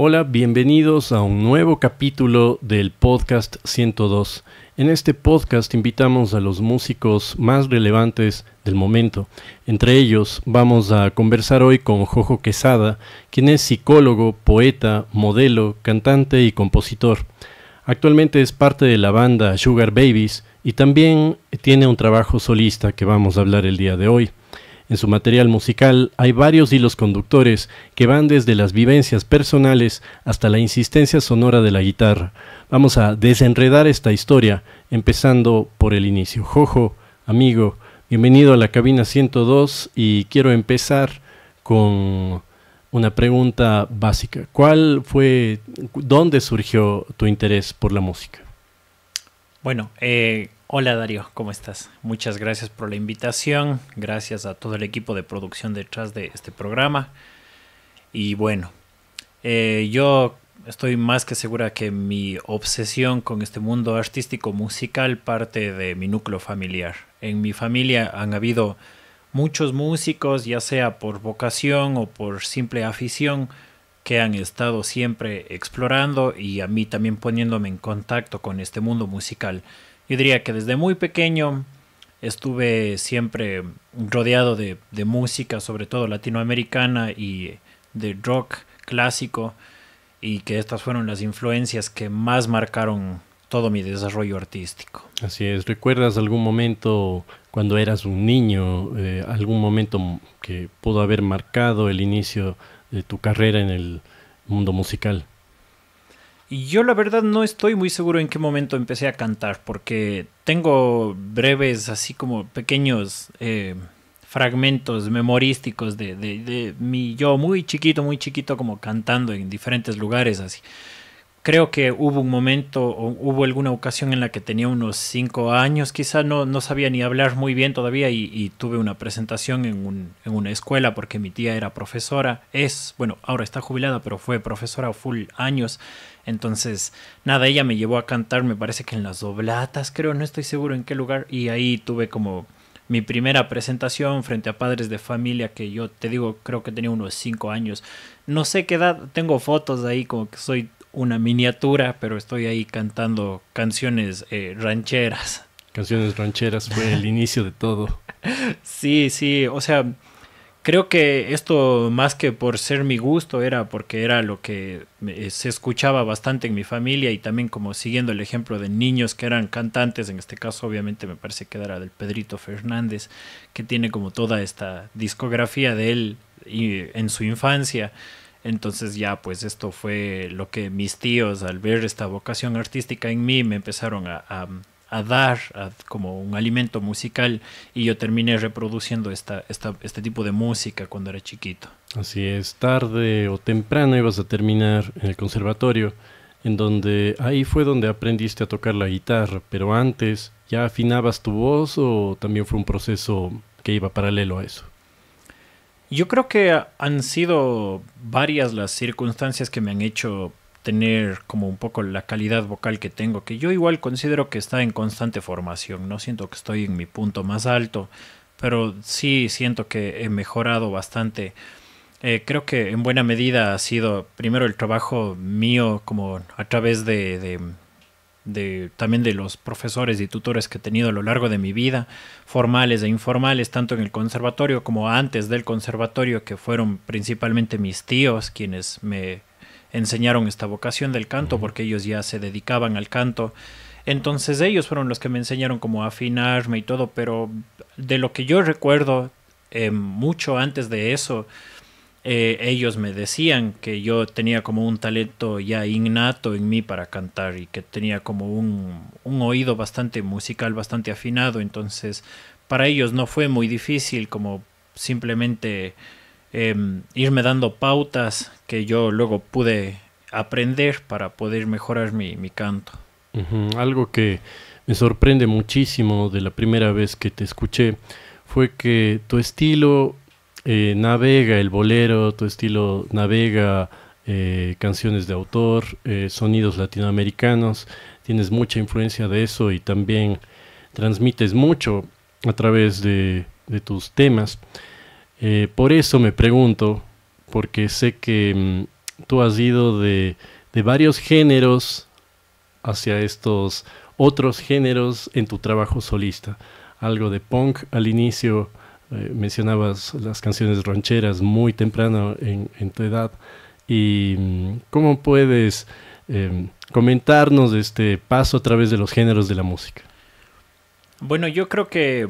Hola, bienvenidos a un nuevo capítulo del podcast 102. En este podcast invitamos a los músicos más relevantes del momento. Entre ellos vamos a conversar hoy con Jojo Quesada, quien es psicólogo, poeta, modelo, cantante y compositor. Actualmente es parte de la banda Sugar Babies y también tiene un trabajo solista que vamos a hablar el día de hoy. En su material musical hay varios hilos conductores que van desde las vivencias personales hasta la insistencia sonora de la guitarra. Vamos a desenredar esta historia, empezando por el inicio. Jojo, amigo, bienvenido a la cabina 102 y quiero empezar con una pregunta básica. ¿Dónde surgió tu interés por la música? Bueno, hola Darío, ¿cómo estás? Muchas gracias por la invitación, gracias a todo el equipo de producción detrás de este programa. Y bueno, yo estoy más que segura que mi obsesión con este mundo artístico musical parte de mi núcleo familiar. En mi familia han habido muchos músicos, ya sea por vocación o por simple afición, que han estado siempre explorando y a mí también poniéndome en contacto con este mundo musical. Yo diría que desde muy pequeño estuve siempre rodeado de música, sobre todo latinoamericana y de rock clásico, y que estas fueron las influencias que más marcaron todo mi desarrollo artístico. Así es, ¿recuerdas algún momento cuando eras un niño, algún momento que pudo haber marcado el inicio de tu carrera en el mundo musical? Y yo la verdad no estoy muy seguro en qué momento empecé a cantar, porque tengo breves, así como pequeños fragmentos memorísticos de mi yo muy chiquito, como cantando en diferentes lugares, así. Creo que hubo un momento, o hubo alguna ocasión en la que tenía unos 5 años, quizá no sabía ni hablar muy bien todavía y tuve una presentación en una escuela porque mi tía era profesora, bueno, ahora está jubilada, pero fue profesora full años. Entonces, nada, ella me llevó a cantar, me parece que en las Oblatas, creo, no estoy seguro en qué lugar, y ahí tuve como mi primera presentación frente a padres de familia que yo te digo, creo que tenía unos 5 años. No sé qué edad, tengo fotos ahí como que soy una miniatura, pero estoy ahí cantando canciones rancheras. Canciones rancheras fue el inicio de todo. Sí, o sea, creo que esto más que por ser mi gusto era porque era lo que se escuchaba bastante en mi familia y también como siguiendo el ejemplo de niños que eran cantantes, en este caso obviamente me parece que era del Pedrito Fernández, que tiene como toda esta discografía de él en su infancia. Entonces ya pues esto fue lo que mis tíos al ver esta vocación artística en mí me empezaron a dar como un alimento musical y yo terminé reproduciendo este tipo de música cuando era chiquito. Así es, tarde o temprano ibas a terminar en el conservatorio, en donde ahí fue donde aprendiste a tocar la guitarra, pero antes, ¿ya afinabas tu voz o también fue un proceso que iba paralelo a eso? Yo creo que han sido varias las circunstancias que me han hecho tener como un poco la calidad vocal que tengo, que yo igual considero que está en constante formación. No siento que estoy en mi punto más alto, pero sí siento que he mejorado bastante. Creo que en buena medida ha sido primero el trabajo mío como a través también de los profesores y tutores que he tenido a lo largo de mi vida, formales e informales, tanto en el conservatorio como antes del conservatorio, que fueron principalmente mis tíos quienes me enseñaron esta vocación del canto, porque ellos ya se dedicaban al canto. Entonces ellos fueron los que me enseñaron cómo afinarme y todo, pero de lo que yo recuerdo, mucho antes de eso, ellos me decían que yo tenía como un talento ya innato en mí para cantar y que tenía como un oído bastante musical, bastante afinado. Entonces para ellos no fue muy difícil como simplemente irme dando pautas que yo luego pude aprender para poder mejorar mi canto. Algo que me sorprende muchísimo de la primera vez que te escuché fue que tu estilo navega el bolero, tu estilo navega canciones de autor, sonidos latinoamericanos, tienes mucha influencia de eso y también transmites mucho a través de tus temas. Por eso me pregunto, porque sé que tú has ido de varios géneros hacia estos otros géneros en tu trabajo solista. Algo de punk al inicio, mencionabas las canciones rancheras muy temprano en tu edad. ¿Y cómo puedes comentarnos de este paso a través de los géneros de la música? Bueno, yo creo que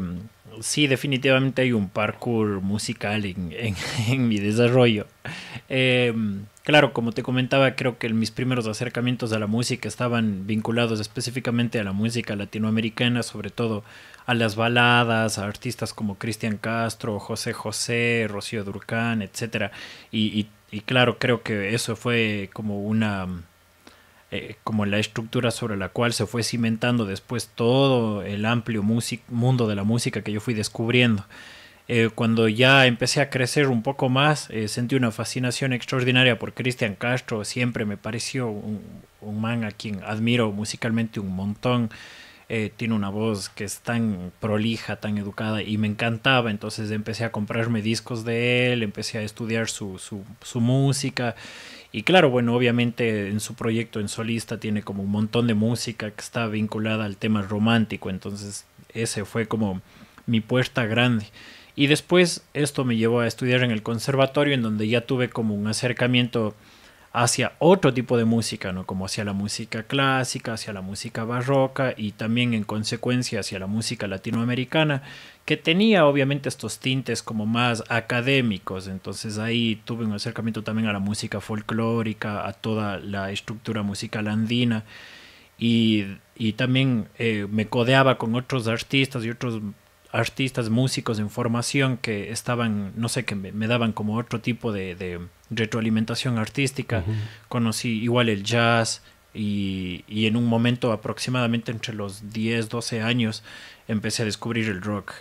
sí, definitivamente hay un parkour musical en mi desarrollo. Eh, claro, como te comentaba, creo que mis primeros acercamientos a la música estaban vinculados específicamente a la música latinoamericana, sobre todo a las baladas, a artistas como Cristian Castro, José José, Rocío Durcal, etcétera. Y claro, creo que eso fue como como la estructura sobre la cual se fue cimentando después todo el amplio mundo de la música que yo fui descubriendo. Cuando ya empecé a crecer un poco más, sentí una fascinación extraordinaria por Cristian Castro. Siempre me pareció un man a quien admiro musicalmente un montón. Tiene una voz que es tan prolija, tan educada y me encantaba. Entonces empecé a comprarme discos de él, empecé a estudiar su música. Y claro, bueno, obviamente en su proyecto en solista tiene como un montón de música que está vinculada al tema romántico. Entonces ese fue como mi puerta grande. Y después esto me llevó a estudiar en el conservatorio, en donde ya tuve como un acercamiento hacia otro tipo de música, ¿no? Como hacia la música clásica, hacia la música barroca y también en consecuencia hacia la música latinoamericana, que tenía obviamente estos tintes como más académicos. Entonces ahí tuve un acercamiento también a la música folclórica, a toda la estructura musical andina y también me codeaba con otros artistas y otros artistas, músicos en formación que estaban, no sé, que me daban como otro tipo de retroalimentación artística. Ujú. Conocí igual el jazz y en un momento aproximadamente entre los 10 12 años empecé a descubrir el rock.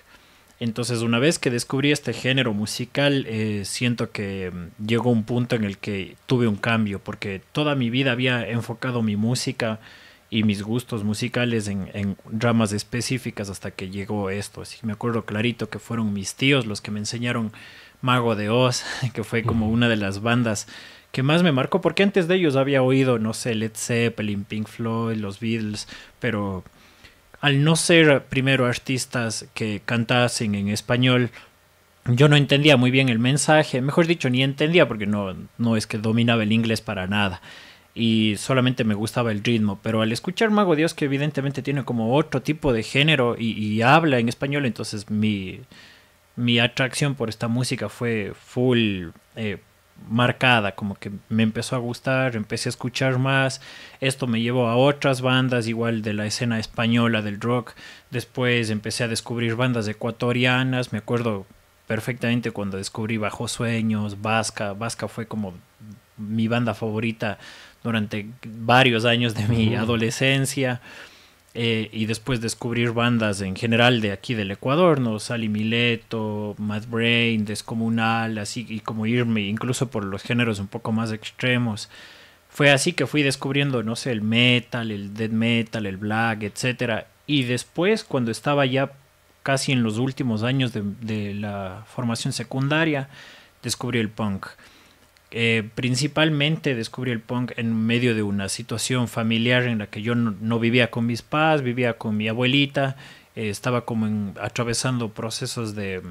Entonces una vez que descubrí este género musical, siento que llegó un punto en el que tuve un cambio, porque toda mi vida había enfocado mi música y mis gustos musicales en ramas específicas hasta que llegó esto. Así me acuerdo clarito que fueron mis tíos los que me enseñaron Mago de Oz, que fue como Ujú. una de las bandas que más me marcó, porque antes de ellos había oído, no sé, Led Zeppelin, Pink Floyd, los Beatles, pero al no ser primero artistas que cantasen en español, yo no entendía muy bien el mensaje, mejor dicho, ni entendía porque no es que dominaba el inglés para nada y solamente me gustaba el ritmo, pero al escuchar Mago Dios, que evidentemente tiene como otro tipo de género y habla en español, entonces mi atracción por esta música fue full marcada, como que me empezó a gustar, empecé a escuchar más, esto me llevó a otras bandas igual de la escena española del rock, después empecé a descubrir bandas ecuatorianas, me acuerdo perfectamente cuando descubrí Bajo Sueños, Vasca fue como mi banda favorita durante varios años de mi Ujú. adolescencia. Y después descubrir bandas en general de aquí del Ecuador, ¿no? Sally Mileto, Mad Brain, Descomunal, así, y como irme incluso por los géneros un poco más extremos. Fue así que fui descubriendo, no sé, el metal, el death metal, el black, etcétera. Y después, cuando estaba ya casi en los últimos años de la formación secundaria, descubrí el punk. Principalmente descubrí el punk en medio de una situación familiar en la que yo no vivía con mis padres, vivía con mi abuelita, estaba como atravesando procesos de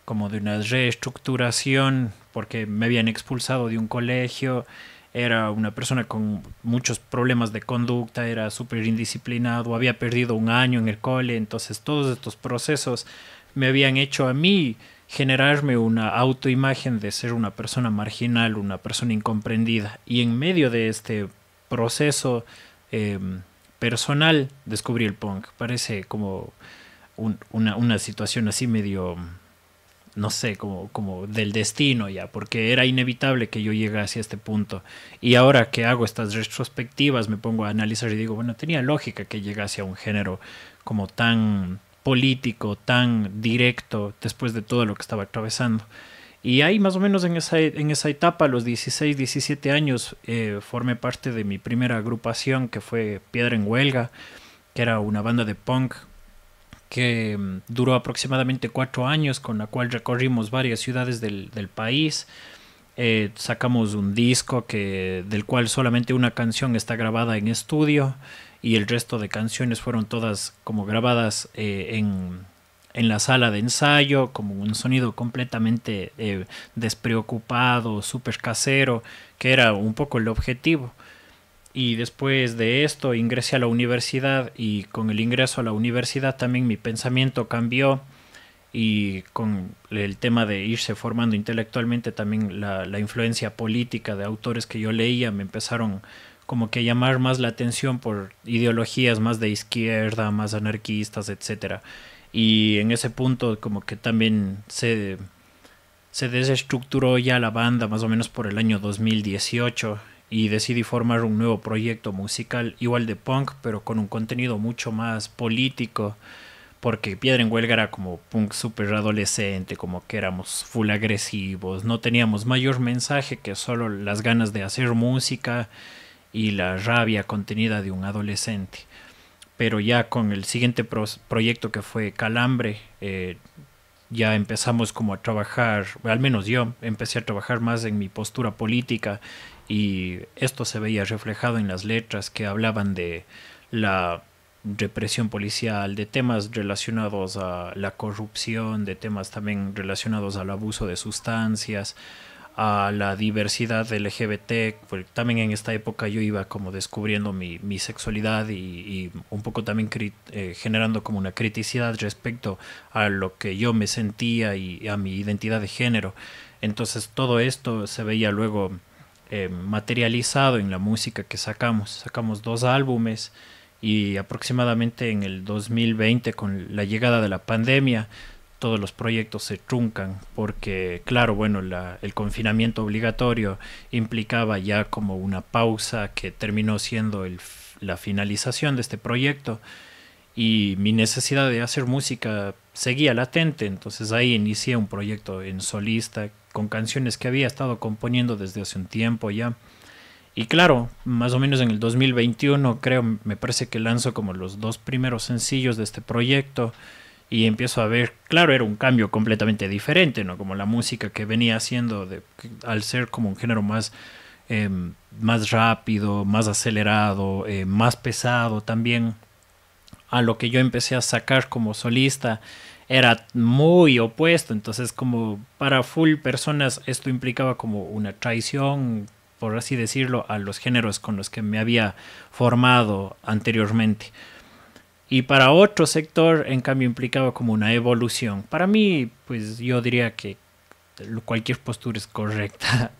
como de una reestructuración porque me habían expulsado de un colegio, era una persona con muchos problemas de conducta, era súper indisciplinado, había perdido un año en el cole, entonces todos estos procesos me habían hecho a mí generarme una autoimagen de ser una persona marginal, una persona incomprendida. Y en medio de este proceso eh, personal descubrí el punk. Parece como una situación así medio, no sé, como del destino ya, porque era inevitable que yo llegase a este punto. Y ahora que hago estas retrospectivas me pongo a analizar y digo, bueno, tenía lógica que llegase a un género como tan político, tan directo, después de todo lo que estaba atravesando. Y ahí más o menos en esa etapa, a los 16, 17 años, formé parte de mi primera agrupación que fue Piedra en Huelga, que era una banda de punk que duró aproximadamente 4 años, con la cual recorrimos varias ciudades del país. Sacamos un disco del cual solamente una canción está grabada en estudio y el resto de canciones fueron todas como grabadas en la sala de ensayo, como un sonido completamente despreocupado, súper casero, que era un poco el objetivo. Y después de esto ingresé a la universidad y con el ingreso a la universidad también mi pensamiento cambió y con el tema de irse formando intelectualmente también la influencia política de autores que yo leía me empezaron como que a llamar más la atención por ideologías más de izquierda, más anarquistas, etcétera. Y en ese punto como que también se desestructuró ya la banda más o menos por el año 2018 y decidí formar un nuevo proyecto musical igual de punk pero con un contenido mucho más político porque Piedra en Huelga era como punk súper adolescente, como que éramos full agresivos, no teníamos mayor mensaje que solo las ganas de hacer música y la rabia contenida de un adolescente. Pero ya con el siguiente proyecto que fue Calambre, ya empezamos como a trabajar, al menos yo empecé a trabajar más en mi postura política y esto se veía reflejado en las letras que hablaban de la represión policial, de temas relacionados a la corrupción, de temas también relacionados al abuso de sustancias, a la diversidad LGBT, porque también en esta época yo iba como descubriendo mi sexualidad y un poco también generando como una criticidad respecto a lo que yo me sentía y a mi identidad de género. Entonces todo esto se veía luego materializado en la música que sacamos. Sacamos 2 álbumes y aproximadamente en el 2020 con la llegada de la pandemia todos los proyectos se truncan porque claro, bueno, el confinamiento obligatorio implicaba ya como una pausa que terminó siendo la finalización de este proyecto y mi necesidad de hacer música seguía latente, entonces ahí inicié un proyecto en solista con canciones que había estado componiendo desde hace un tiempo ya. Y claro, más o menos en el 2021 creo, me parece que lanzo como los 2 primeros sencillos de este proyecto y empiezo a ver, claro, era un cambio completamente diferente, ¿no? Como la música que venía haciendo al ser como un género más rápido, más acelerado, más pesado también, a lo que yo empecé a sacar como solista era muy opuesto, entonces como para full personas esto implicaba como una traición, por así decirlo, a los géneros con los que me había formado anteriormente. Y para otro sector, en cambio, implicaba como una evolución. Para mí, pues yo diría que cualquier postura es correcta.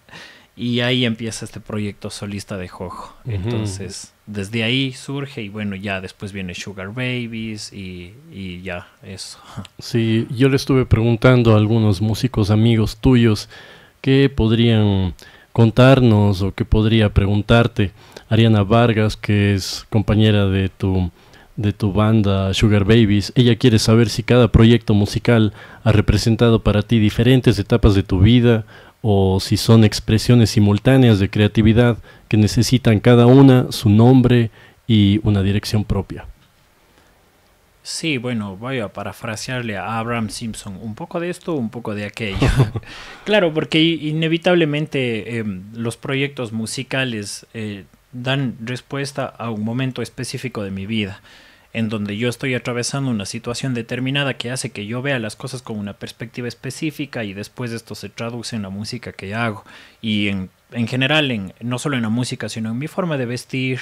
Y ahí empieza este proyecto solista de Jojo. Entonces, desde ahí surge y bueno, ya después viene Sugar Babies y ya, eso. Sí, yo le estuve preguntando a algunos músicos amigos tuyos qué podrían contarnos o qué podría preguntarte. Ariana Vargas, que es compañera de tu banda Sugar Babies, ella quiere saber si cada proyecto musical ha representado para ti diferentes etapas de tu vida o si son expresiones simultáneas de creatividad que necesitan cada una su nombre y una dirección propia. Sí, bueno, voy a parafrasearle a Abraham Simpson, un poco de esto, un poco de aquello. Claro, porque inevitablemente los proyectos musicales dan respuesta a un momento específico de mi vida, en donde yo estoy atravesando una situación determinada que hace que yo vea las cosas con una perspectiva específica y después esto se traduce en la música que hago. Y en general, no solo en la música, sino en mi forma de vestir,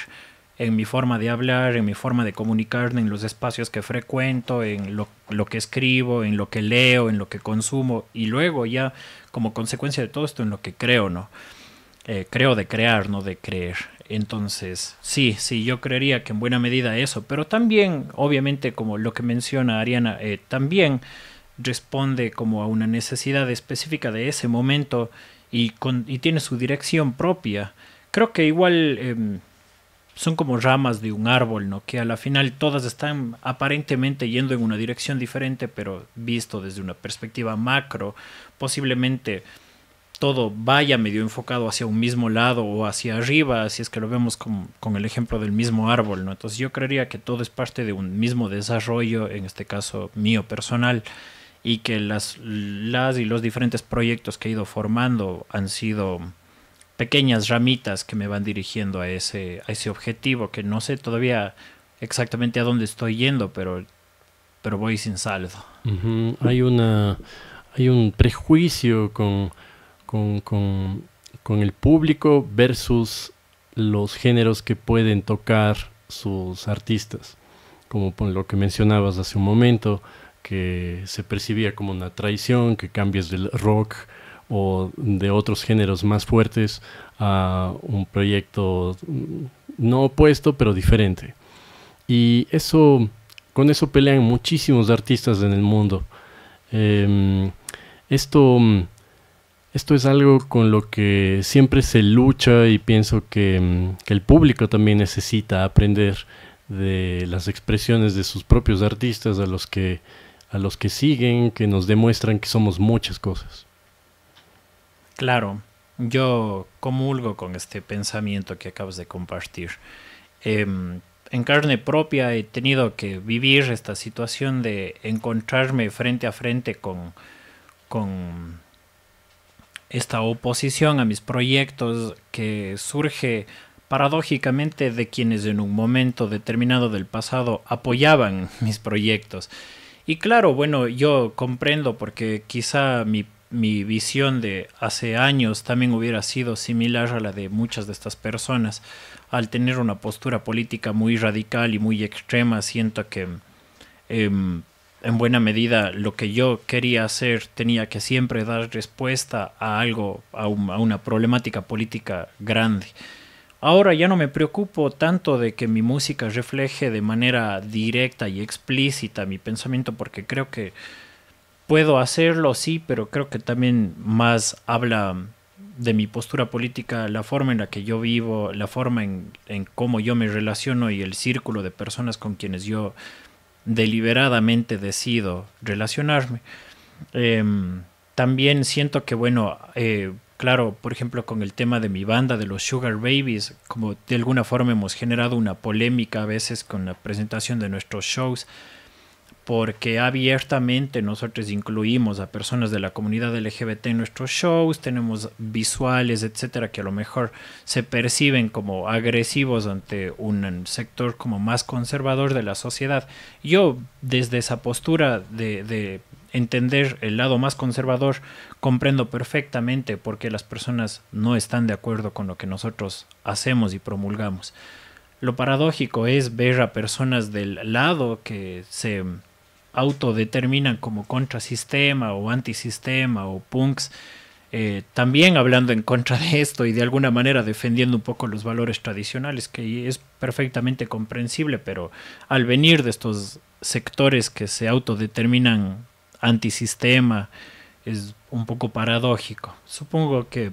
en mi forma de hablar, en mi forma de comunicarme, en los espacios que frecuento, en lo que escribo, en lo que leo, en lo que consumo y luego ya como consecuencia de todo esto en lo que creo, ¿no? Creo de crear, no de creer. Entonces, sí, yo creería que en buena medida eso, pero también, obviamente, como lo que menciona Ariana, también responde como a una necesidad específica de ese momento y tiene su dirección propia. Creo que igual son como ramas de un árbol, ¿no? Que a la final todas están aparentemente yendo en una dirección diferente, pero visto desde una perspectiva macro, posiblemente todo vaya medio enfocado hacia un mismo lado o hacia arriba, si es que lo vemos con el ejemplo del mismo árbol, ¿no? Entonces yo creería que todo es parte de un mismo desarrollo, en este caso mío personal, y que las y los diferentes proyectos que he ido formando han sido pequeñas ramitas que me van dirigiendo a ese objetivo, que no sé todavía exactamente a dónde estoy yendo, pero voy sin saldo. Uh-huh. Hay un prejuicio con el público versus los géneros que pueden tocar sus artistas, como por lo que mencionabas hace un momento, que se percibía como una traición, que cambies del rock o de otros géneros más fuertes a un proyecto no opuesto, pero diferente. Y con eso pelean muchísimos artistas en el mundo. Esto es algo con lo que siempre se lucha, y pienso que el público también necesita aprender de las expresiones de sus propios artistas, a los que siguen, que nos demuestran que somos muchas cosas. Claro, yo comulgo con este pensamiento que acabas de compartir. En carne propia he tenido que vivir esta situación de encontrarme frente a frente con esta oposición a mis proyectos, que surge paradójicamente de quienes en un momento determinado del pasado apoyaban mis proyectos. Y claro, bueno, yo comprendo, porque quizá mi visión de hace años también hubiera sido similar a la de muchas de estas personas. Al tener una postura política muy radical y muy extrema, siento que en buena medida lo que yo quería hacer tenía que siempre dar respuesta a algo, a una problemática política grande. Ahora ya no me preocupo tanto de que mi música refleje de manera directa y explícita mi pensamiento, porque creo que puedo hacerlo, sí, pero creo que también más habla de mi postura política, la forma en la que yo vivo, la forma en cómo yo me relaciono y el círculo de personas con quienes yo deliberadamente decido relacionarme. También siento que, bueno, claro, por ejemplo, con el tema de mi banda, de los Sugar Babies, como de alguna forma hemos generado una polémica a veces con la presentación de nuestros shows, porque abiertamente nosotros incluimos a personas de la comunidad LGBT en nuestros shows, tenemos visuales, etcétera, que a lo mejor se perciben como agresivos ante un sector como más conservador de la sociedad. Yo, desde esa postura de entender el lado más conservador, comprendo perfectamente por qué las personas no están de acuerdo con lo que nosotros hacemos y promulgamos. Lo paradójico es ver a personas del lado que se autodeterminan como contrasistema o antisistema o punks, también hablando en contra de esto y de alguna manera defendiendo un poco los valores tradicionales, que es perfectamente comprensible, pero al venir de estos sectores que se autodeterminan antisistema es un poco paradójico. Supongo que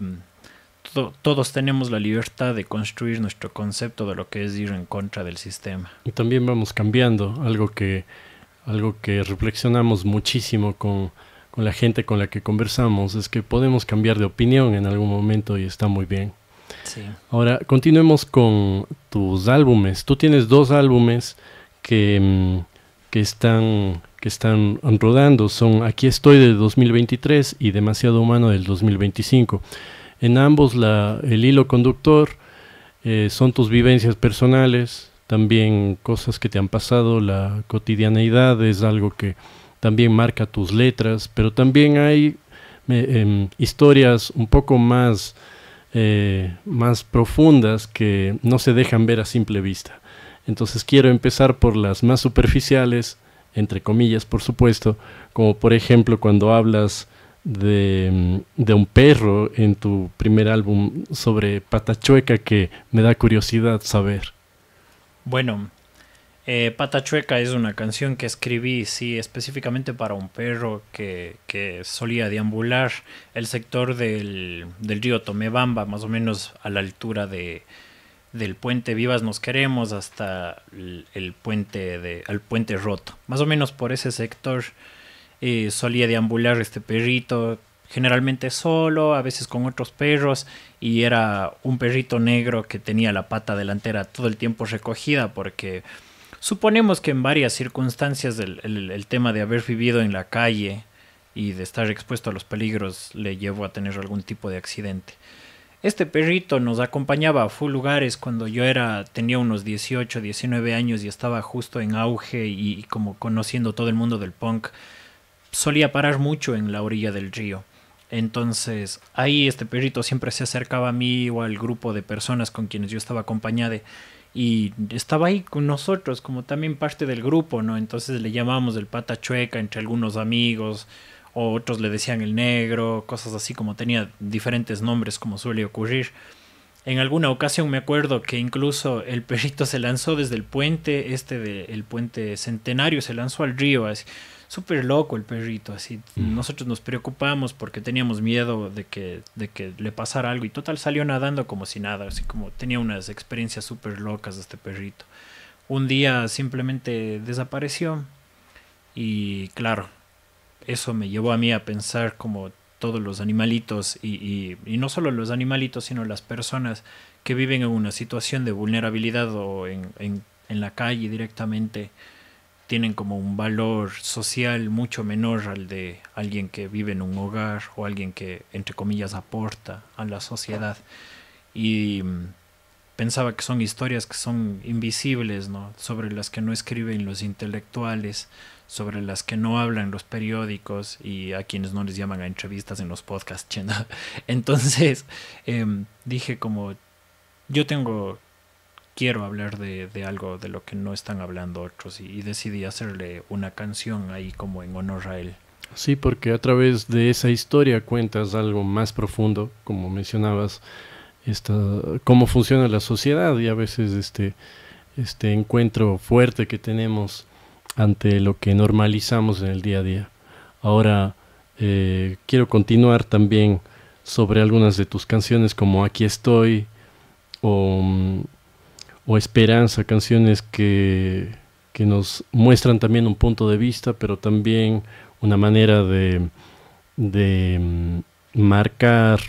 todos tenemos la libertad de construir nuestro concepto de lo que es ir en contra del sistema. Y también vamos cambiando, algo que reflexionamos muchísimo con la gente con la que conversamos, es que podemos cambiar de opinión en algún momento y está muy bien. Sí. Ahora, continuemos con tus álbumes. Tú tienes 2 álbumes que están rodando, son Aquí estoy del 2023 y Demasiado humano del 2025. En ambos el hilo conductor son tus vivencias personales, también cosas que te han pasado, la cotidianeidad es algo que también marca tus letras, pero también hay historias un poco más profundas que no se dejan ver a simple vista. Entonces quiero empezar por las más superficiales, entre comillas, por supuesto, como por ejemplo cuando hablas de un perro en tu primer álbum sobre Patachueca, que me da curiosidad saber. Bueno, Patachueca es una canción que escribí, sí, específicamente para un perro que solía deambular el sector del río Tomebamba, más o menos a la altura del puente Vivas Nos Queremos hasta el puente Roto. Más o menos por ese sector solía deambular este perrito, generalmente solo, a veces con otros perros, y era un perrito negro que tenía la pata delantera todo el tiempo recogida, porque suponemos que en varias circunstancias el tema de haber vivido en la calle y de estar expuesto a los peligros le llevó a tener algún tipo de accidente. Este perrito nos acompañaba a full lugares cuando tenía unos 18, 19 años y estaba justo en auge y como conociendo todo el mundo del punk. Solía parar mucho en la orilla del río. Entonces ahí este perrito siempre se acercaba a mí o al grupo de personas con quienes yo estaba acompañado y estaba ahí con nosotros como también parte del grupo, ¿no? Entonces le llamábamos el pata chueca entre algunos amigos, o otros le decían el negro, cosas así, como tenía diferentes nombres como suele ocurrir. En alguna ocasión me acuerdo que incluso el perrito se lanzó desde el puente, el puente Centenario, se lanzó al río, así, súper loco el perrito, así. Nosotros nos preocupamos porque teníamos miedo de que le pasara algo y total salió nadando como si nada, así como tenía unas experiencias súper locas este perrito. Un día simplemente desapareció y claro, eso me llevó a mí a pensar como todos los animalitos y no solo los animalitos, sino las personas que viven en una situación de vulnerabilidad o en la calle directamente tienen como un valor social mucho menor al de alguien que vive en un hogar o alguien que, entre comillas, aporta a la sociedad. Y pensaba que son historias que son invisibles, ¿no? Sobre las que no escriben los intelectuales, sobre las que no hablan los periódicos y a quienes no les llaman a entrevistas en los podcasts, ¿no? Entonces dije como, yo quiero hablar de algo de lo que no están hablando otros y decidí hacerle una canción ahí como en honor a él. Sí, porque a través de esa historia cuentas algo más profundo, como mencionabas, cómo funciona la sociedad y a veces este encuentro fuerte que tenemos ante lo que normalizamos en el día a día. Ahora quiero continuar también sobre algunas de tus canciones como Aquí estoy o Esperanza, canciones que nos muestran también un punto de vista, pero también una manera de marcar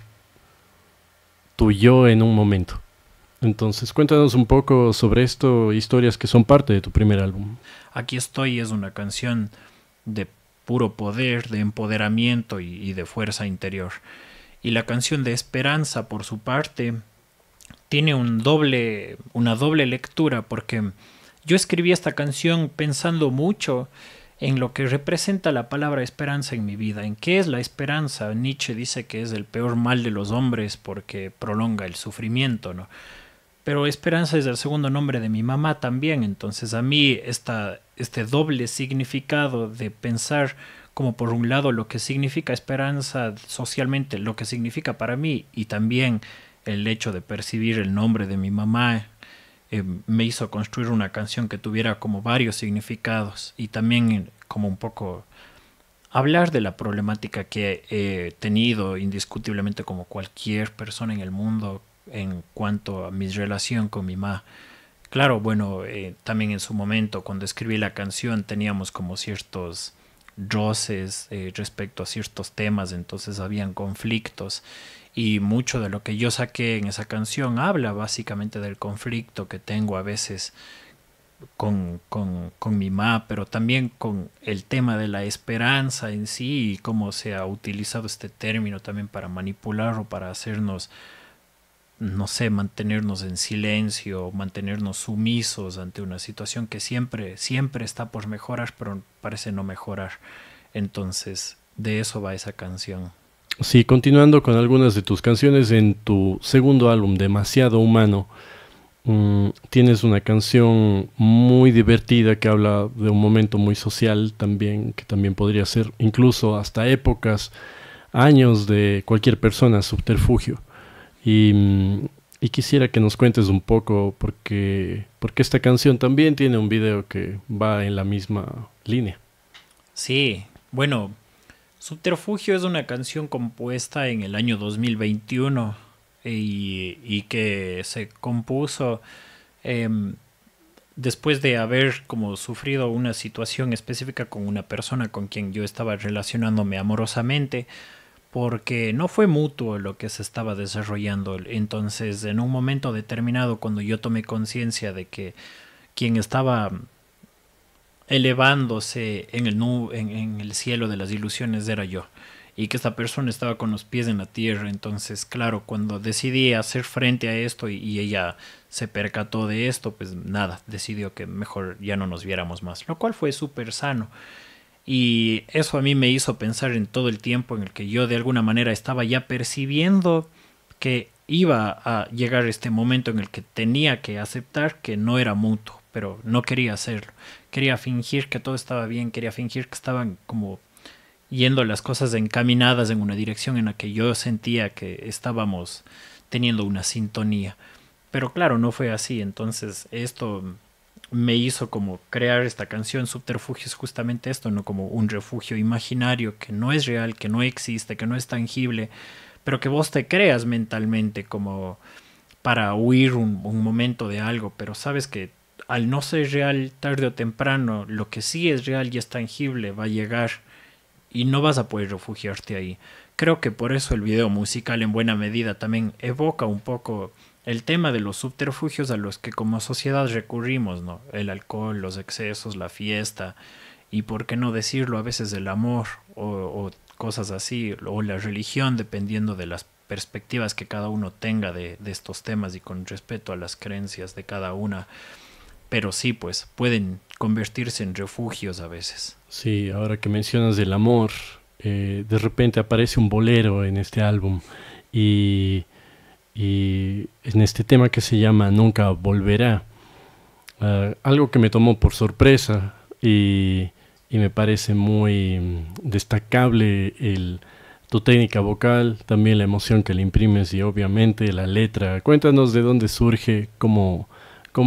tu yo en un momento. Entonces, cuéntanos un poco sobre esto, historias que son parte de tu primer álbum. Aquí estoy es una canción de puro poder, de empoderamiento y de fuerza interior. Y la canción de Esperanza, por su parte, tiene una doble lectura, porque yo escribí esta canción pensando mucho en lo que representa la palabra esperanza en mi vida. ¿En qué es la esperanza? Nietzsche dice que es el peor mal de los hombres porque prolonga el sufrimiento, ¿no? Pero Esperanza es el segundo nombre de mi mamá también, entonces a mí este doble significado de pensar como por un lado lo que significa esperanza socialmente, lo que significa para mí y también el hecho de percibir el nombre de mi mamá me hizo construir una canción que tuviera como varios significados y también como un poco hablar de la problemática que he tenido indiscutiblemente como cualquier persona en el mundo en cuanto a mi relación con mi mamá. Claro, bueno, también en su momento cuando escribí la canción teníamos como ciertos roces respecto a ciertos temas, entonces habían conflictos y mucho de lo que yo saqué en esa canción habla básicamente del conflicto que tengo a veces con mi mamá, pero también con el tema de la esperanza en sí y cómo se ha utilizado este término también para manipular o para hacernos, no sé, mantenernos en silencio, mantenernos sumisos ante una situación que siempre está por mejorar, pero parece no mejorar. Entonces, de eso va esa canción. Sí, continuando con algunas de tus canciones en tu segundo álbum, Demasiado Humano, tienes una canción muy divertida que habla de un momento muy social también, que también podría ser incluso hasta épocas, años de cualquier persona, subterfugio. Y quisiera que nos cuentes un poco porque esta canción también tiene un video que va en la misma línea. Sí, bueno, Subterfugio es una canción compuesta en el año 2021 y que se compuso después de haber como sufrido una situación específica con una persona con quien yo estaba relacionándome amorosamente, porque no fue mutuo lo que se estaba desarrollando. Entonces, en un momento determinado, cuando yo tomé conciencia de que quien estaba elevándose en en el cielo de las ilusiones era yo. Y que esta persona estaba con los pies en la tierra. Entonces, claro, cuando decidí hacer frente a esto y ella se percató de esto, pues nada, decidió que mejor ya no nos viéramos más, lo cual fue súper sano. Y eso a mí me hizo pensar en todo el tiempo en el que yo de alguna manera estaba ya percibiendo que iba a llegar este momento en el que tenía que aceptar que no era mutuo, pero no quería hacerlo. Quería fingir que todo estaba bien, quería fingir que estaban como yendo las cosas encaminadas en una dirección en la que yo sentía que estábamos teniendo una sintonía. Pero claro, no fue así. Entonces esto me hizo como crear esta canción Subterfugio, es justamente esto, ¿no? Como un refugio imaginario que no es real, que no existe, que no es tangible, pero que vos te creas mentalmente como para huir un momento de algo, pero sabes que al no ser real, tarde o temprano, lo que sí es real y es tangible va a llegar y no vas a poder refugiarte ahí. Creo que por eso el video musical en buena medida también evoca un poco el tema de los subterfugios a los que como sociedad recurrimos, ¿no? El alcohol, los excesos, la fiesta y por qué no decirlo a veces el amor o cosas así, o la religión, dependiendo de las perspectivas que cada uno tenga de estos temas y con respeto a las creencias de cada una. Pero sí, pues pueden convertirse en refugios a veces. Sí, ahora que mencionas el amor, de repente aparece un bolero en este álbum y, y en este tema que se llama Nunca Volverá. Algo que me tomó por sorpresa y me parece muy destacable tu técnica vocal, también la emoción que le imprimes y obviamente la letra. Cuéntanos de dónde surge, cómo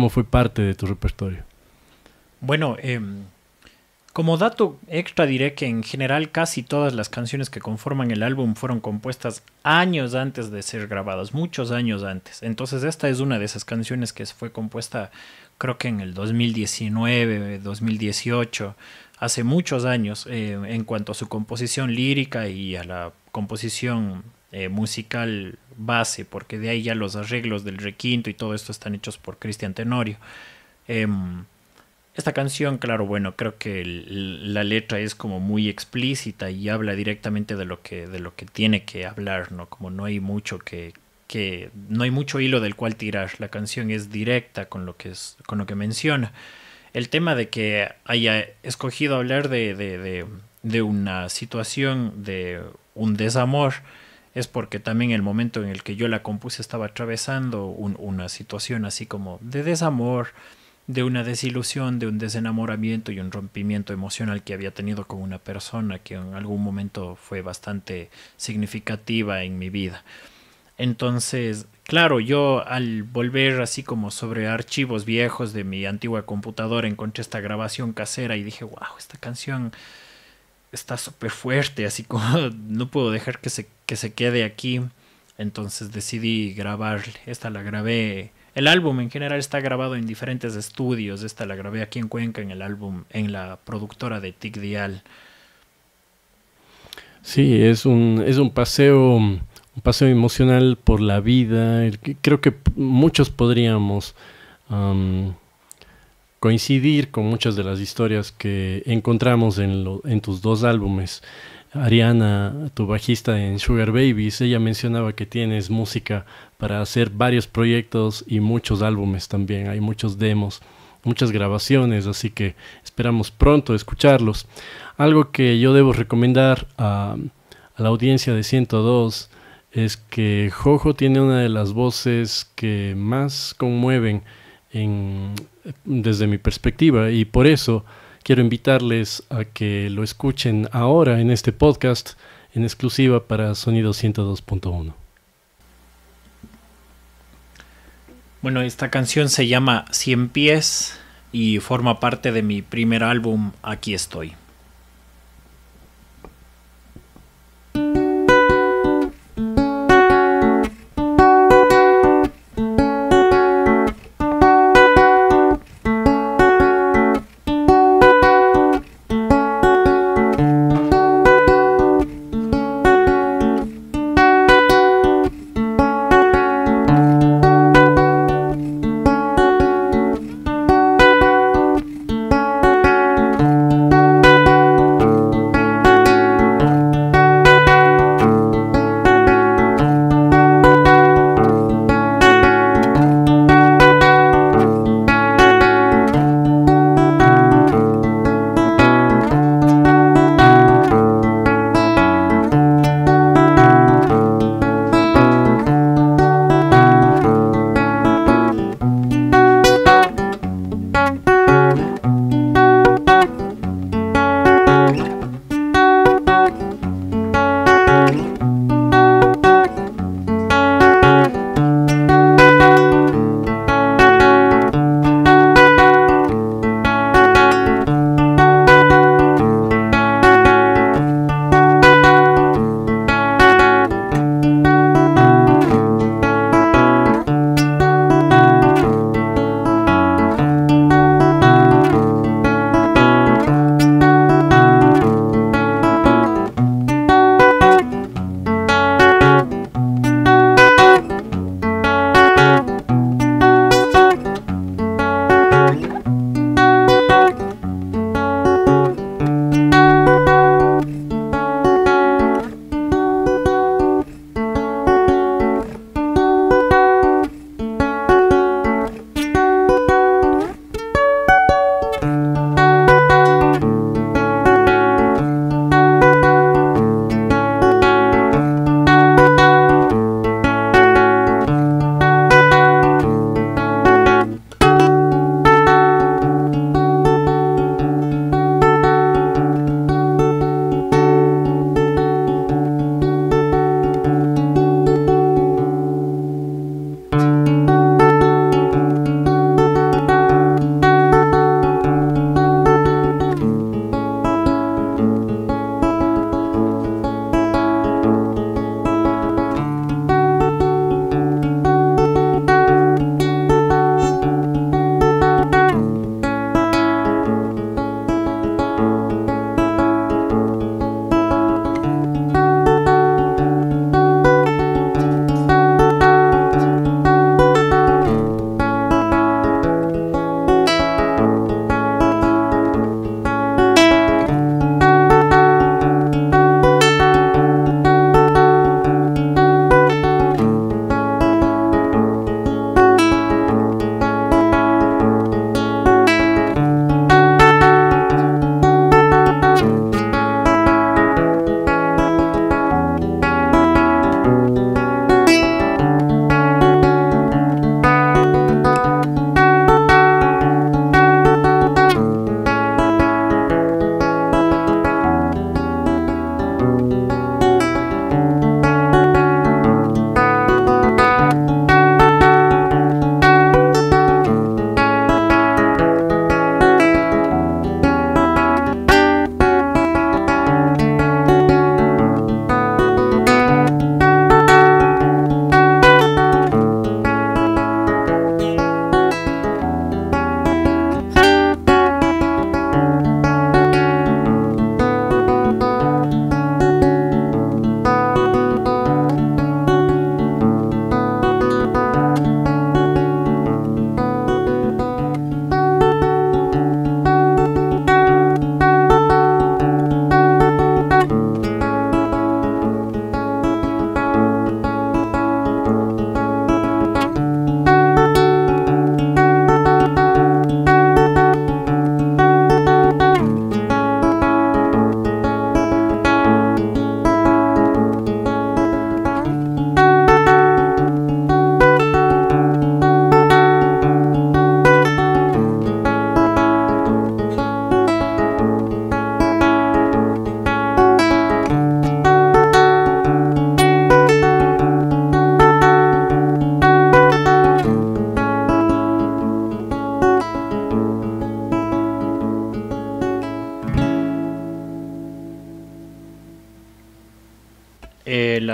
fue parte de tu repertorio. Bueno, como dato extra diré que en general casi todas las canciones que conforman el álbum fueron compuestas años antes de ser grabadas, muchos años antes. Entonces esta es una de esas canciones que fue compuesta creo que en el 2019, 2018, hace muchos años, en cuanto a su composición lírica y a la composición musical base, porque de ahí ya los arreglos del requinto y todo esto están hechos por Cristian Tenorio. Esta canción, claro, bueno, creo que la letra es como muy explícita y habla directamente de lo que tiene que hablar, ¿no? Como no hay mucho que no hay mucho hilo del cual tirar. La canción es directa con lo que menciona. El tema de que haya escogido hablar de una situación de un desamor es porque también el momento en el que yo la compuse estaba atravesando una situación así como de desamor, de una desilusión, de un desenamoramiento y un rompimiento emocional que había tenido con una persona que en algún momento fue bastante significativa en mi vida. Entonces, claro, yo al volver así como sobre archivos viejos de mi antigua computadora encontré esta grabación casera y dije, wow, esta canción está súper fuerte, así como no puedo dejar que se quede aquí. Entonces decidí grabarle. Esta la grabé. El álbum en general está grabado en diferentes estudios. Esta la grabé aquí en Cuenca en el álbum, en la productora de Tic Dial. Sí, es un paseo emocional por la vida. Creo que muchos podríamos coincidir con muchas de las historias que encontramos en tus dos álbumes. Ariana, tu bajista en Sugar Babies, ella mencionaba que tienes música para hacer varios proyectos y muchos álbumes también. Hay muchos demos, muchas grabaciones, así que esperamos pronto escucharlos. Algo que yo debo recomendar a la audiencia de 102 es que Jojo tiene una de las voces que más conmueven desde mi perspectiva, y por eso quiero invitarles a que lo escuchen ahora en este podcast en exclusiva para Sonido 102.1. Bueno, esta canción se llama Cien Pies y forma parte de mi primer álbum Aquí Estoy.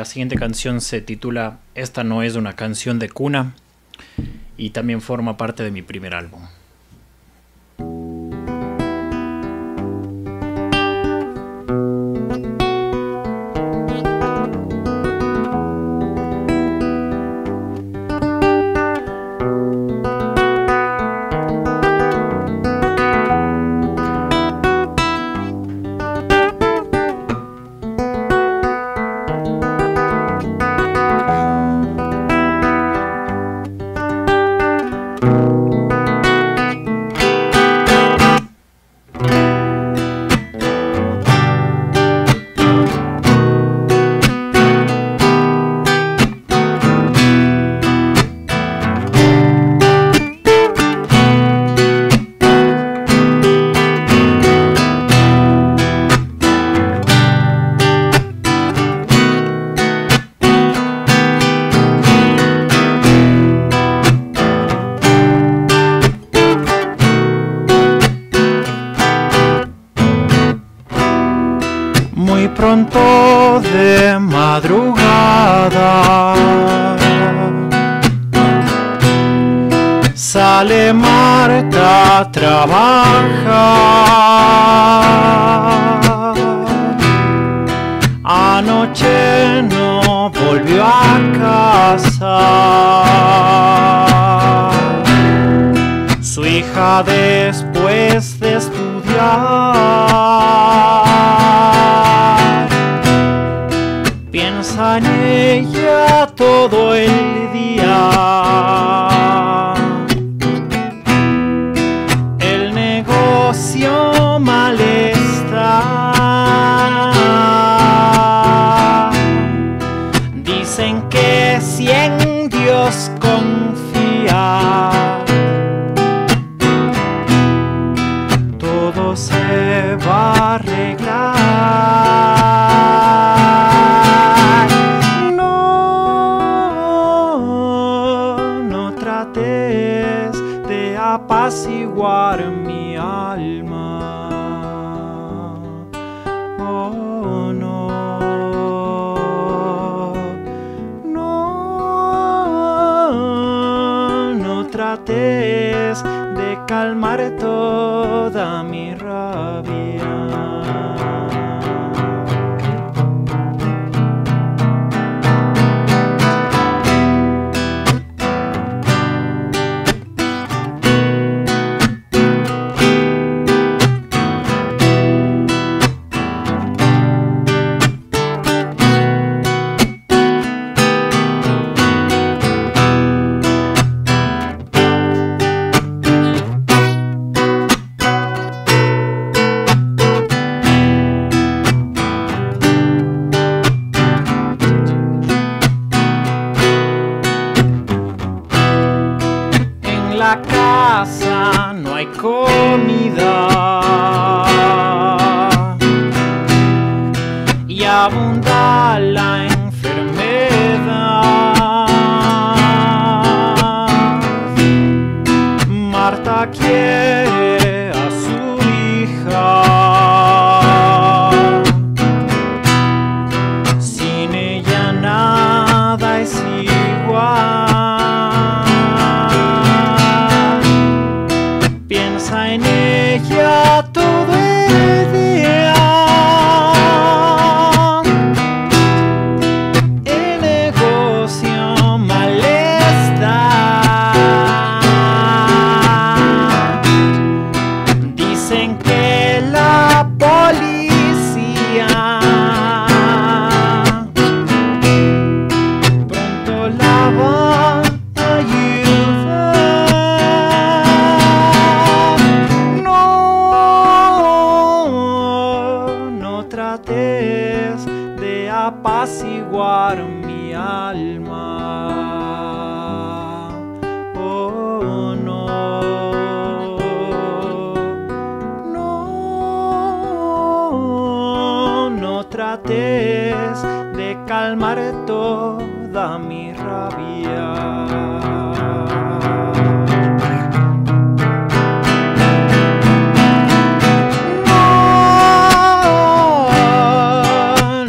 La siguiente canción se titula Esta no es una canción de cuna y también forma parte de mi primer álbum. Muy pronto de madrugada sale Marta a trabajar. Anoche no volvió a casa. Su hija después de estudiar piensa en ella todo el día. El negocio mal está. Dicen que si en Dios confía, todo se va a arreglar. No trates de apaciguar mi alma. Oh, no trates de calmar toda mi rabia. En la casa no hay comida y abunda la enfermedad. Marta quiere a su hija, sin ella nada es igual. Piensa en ella todo el día. El negocio mal está. Dicen que la policía pronto la va a ayudar. No trates de apaciguar mi alma. Oh, no trates de calmar toda mi rabia.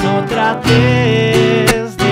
No trates de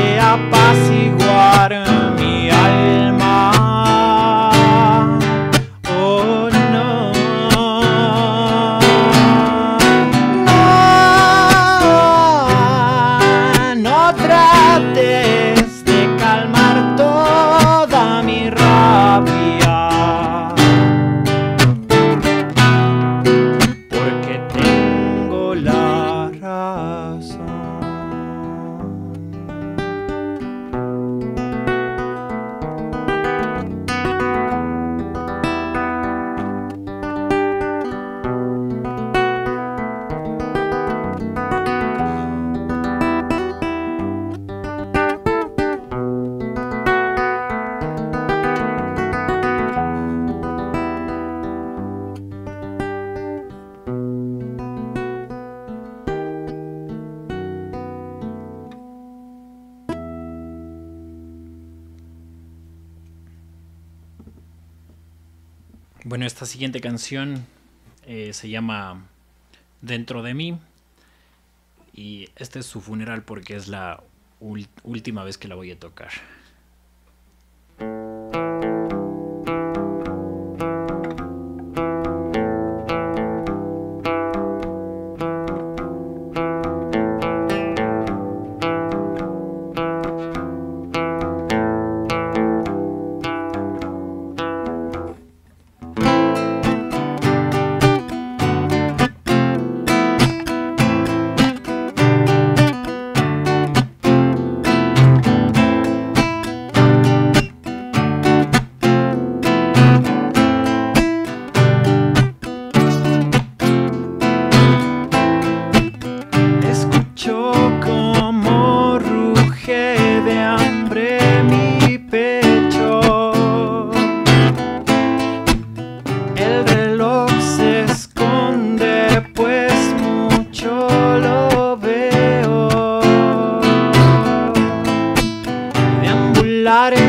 Bueno, esta siguiente canción se llama Dentro de mí. Y este es su funeral porque es la última vez que la voy a tocar.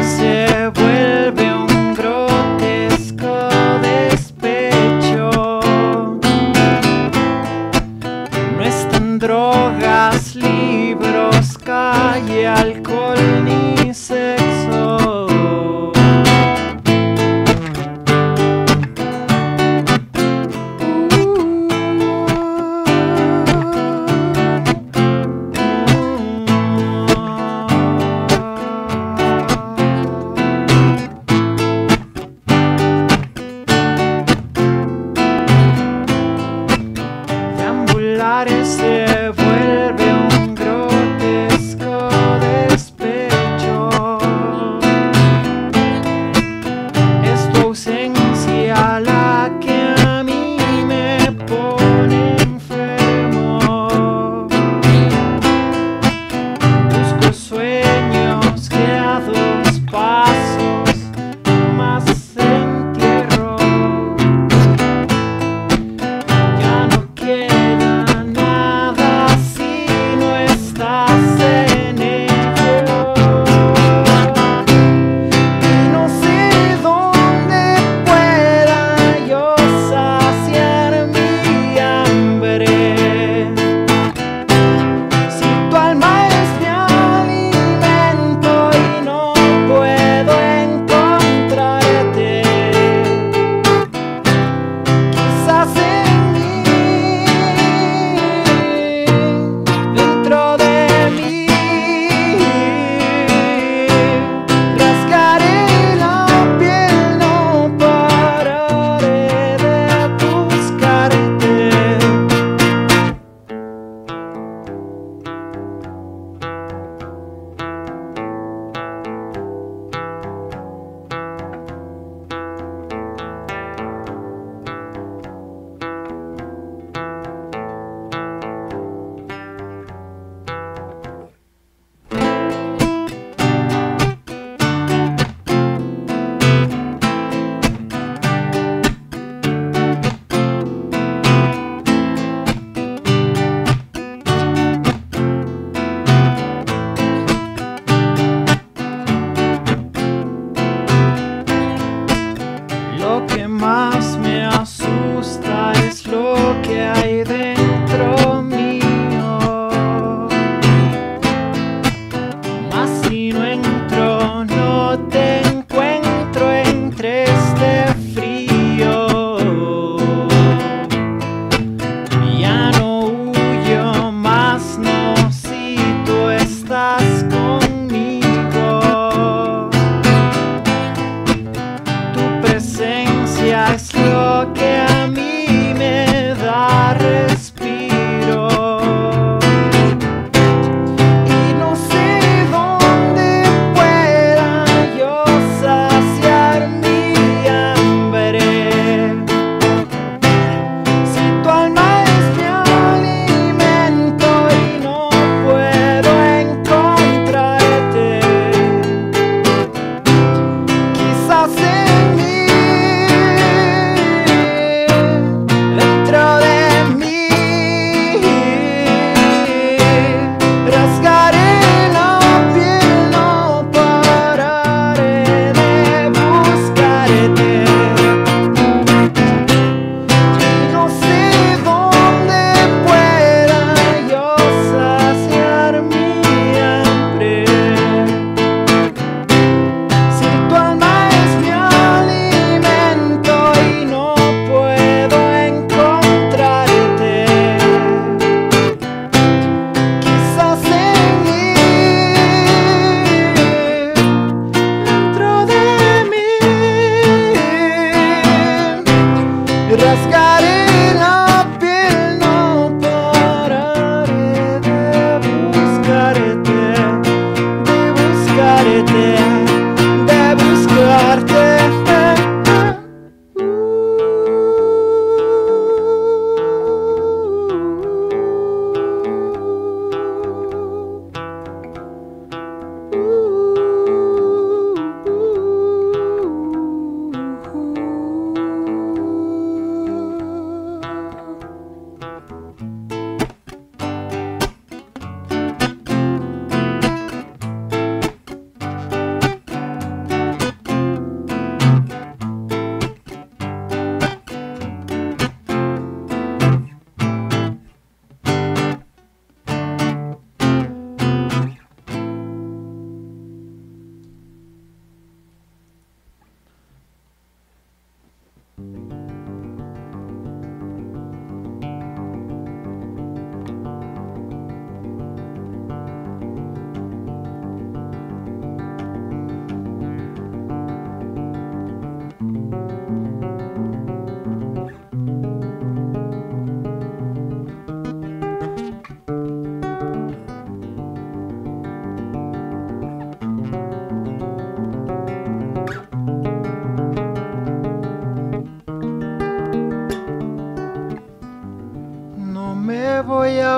Se vuelve un grotesco despecho. No están drogas, libros, calle, alcohol ni sexo. Se vuelve un grotesco despecho. Es tu ausencia la que a mí me pone enfermo. Busco sueños que a dos pasos más entierro. Ya no queda lo que más me asusta es lo que hay dentro mío. Mas si no entro, no te encuentro entre este frío. Ya no huyo más, no, si tú estás conmigo. Tu presencia es lo que a mí me da respiro. Y no sé dónde pueda yo saciar mi hambre. Si tu alma es mi alimento y no puedo encontrarte, quizás en mí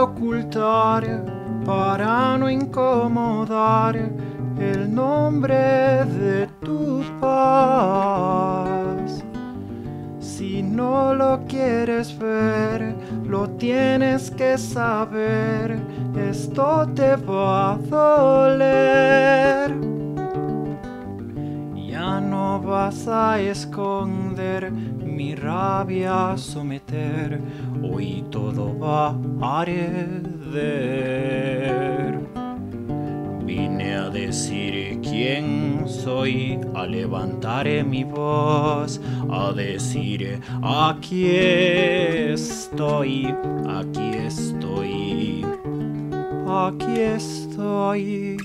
ocultar para no incomodar el nombre de tu paz. Si no lo quieres ver, lo tienes que saber, esto te va a doler. Ya no vas a esconder mi rabia, someter, hoy todo va a arder. Vine a decir quién soy, a levantar mi voz, a decir aquí estoy, aquí estoy, aquí estoy.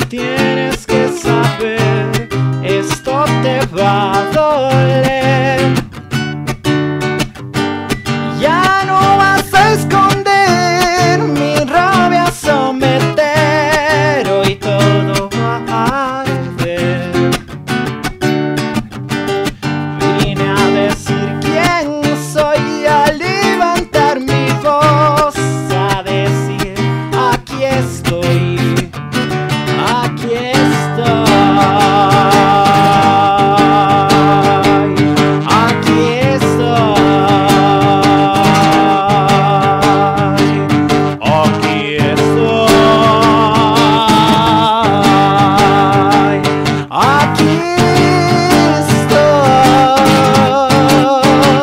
Tienes que saber, esto te va a doler. Ya no vas a esconder mi rabia, someter, hoy todo va a arder. Vine a decir quién soy, a levantar mi voz, a decir aquí estoy. Aquí estoy, aquí estoy,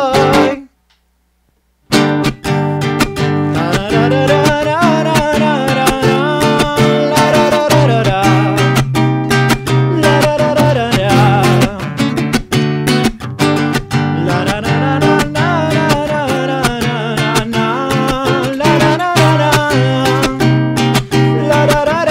aquí estoy, aquí estoy.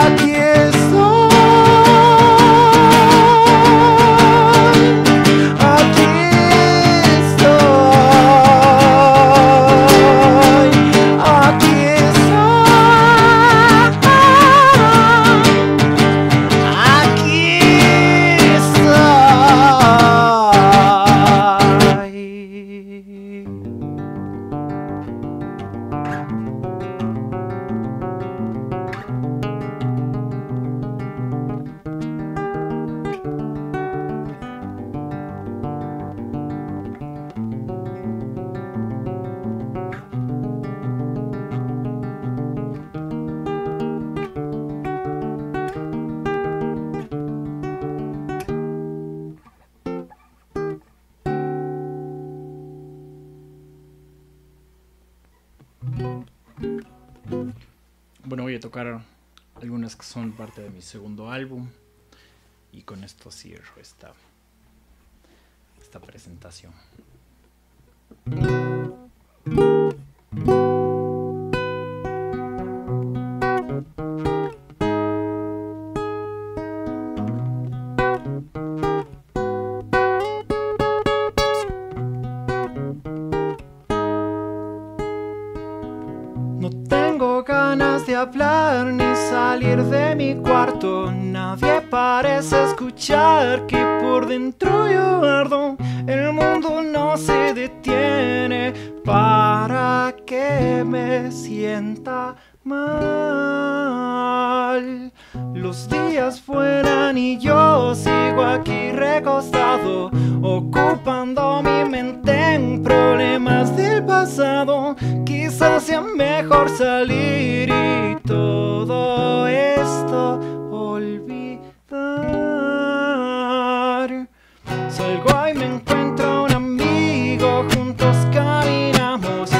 Aquí estoy, aquí estoy, aquí estoy. Bueno, voy a tocar algunas que son parte de mi segundo álbum y con esto cierro esta presentación. No tengo ganas de hablar ni salir de mi cuarto. Nadie parece escuchar que por dentro yo ardo. El mundo no se detiene para que me sienta mal. Los días fueran y yo sigo aquí recostado, ocupando mi mente en problemas del pasado. Quizás sea mejor salir y todo esto olvidar. Salgo y me encuentro a un amigo, juntos caminamos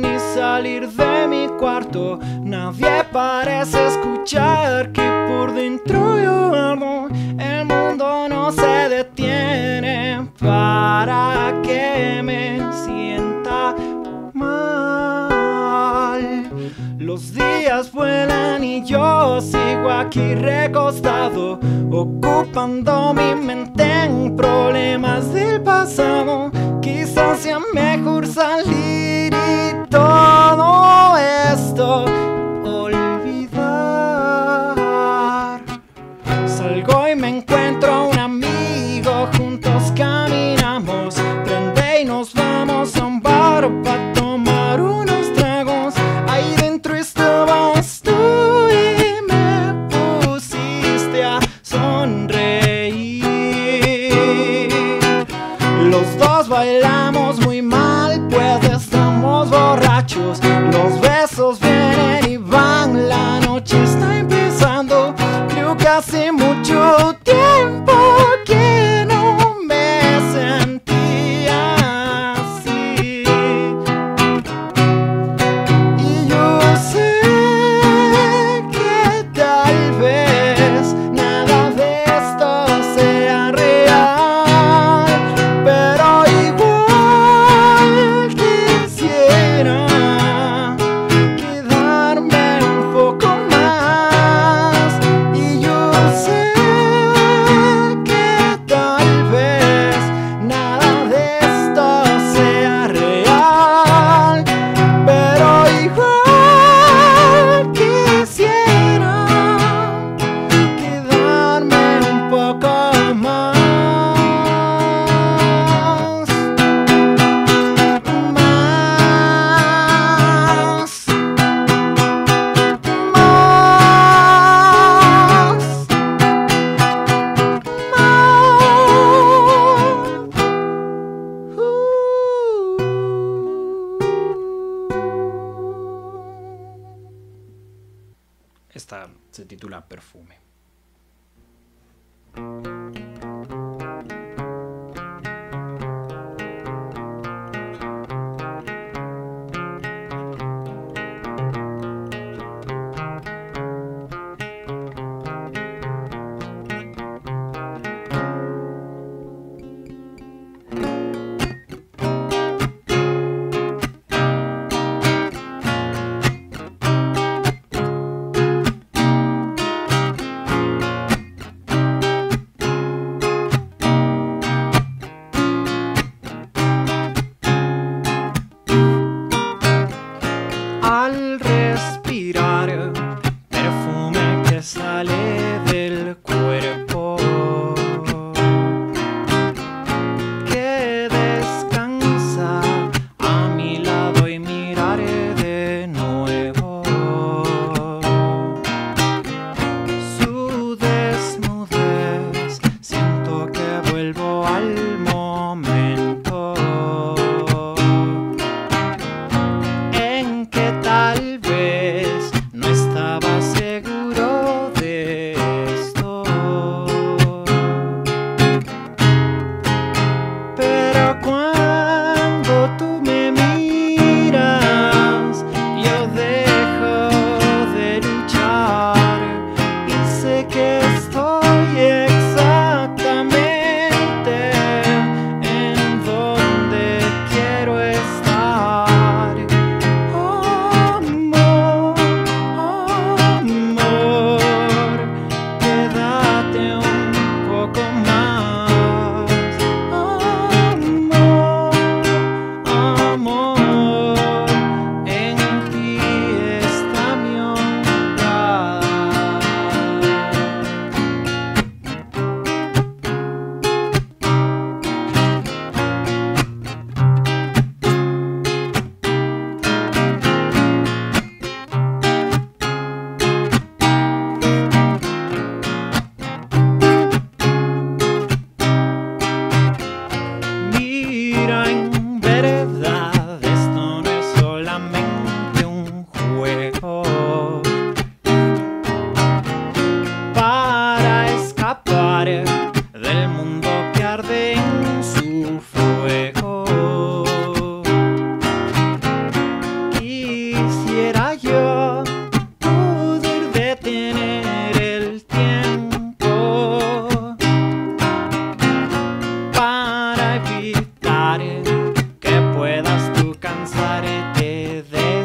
ni salir de mi cuarto. Nadie parece escuchar que por dentro yo ardo. El mundo no se detiene para que me sienta mal. Los días vuelan y yo sigo aquí recostado, ocupando mi mente en problemas del pasado. Quizás sea mejor salir y todo esto olvidar. Salgo y me encuentro a un amigo, juntos caminamos, prende y nos vamos a un bar para tomar unos tragos. Ahí dentro estabas tú y me pusiste a sonreír. Los dos bailamos muy mal, pues estamos borrachos. Los besos vienen y van, la noche está empezando. Creo que hace mucho tiempo que no me sentía así. Y yo sé que tal vez nada de esto sea real, pero igual quisiera quedarme un poco más. Y yo sé que tal vez nada de esto sea real, pero igual quisiera quedarme un poco más. Esta se titula Perfume. quisiera yo poder detener el tiempo para evitar que puedas tú cansarte de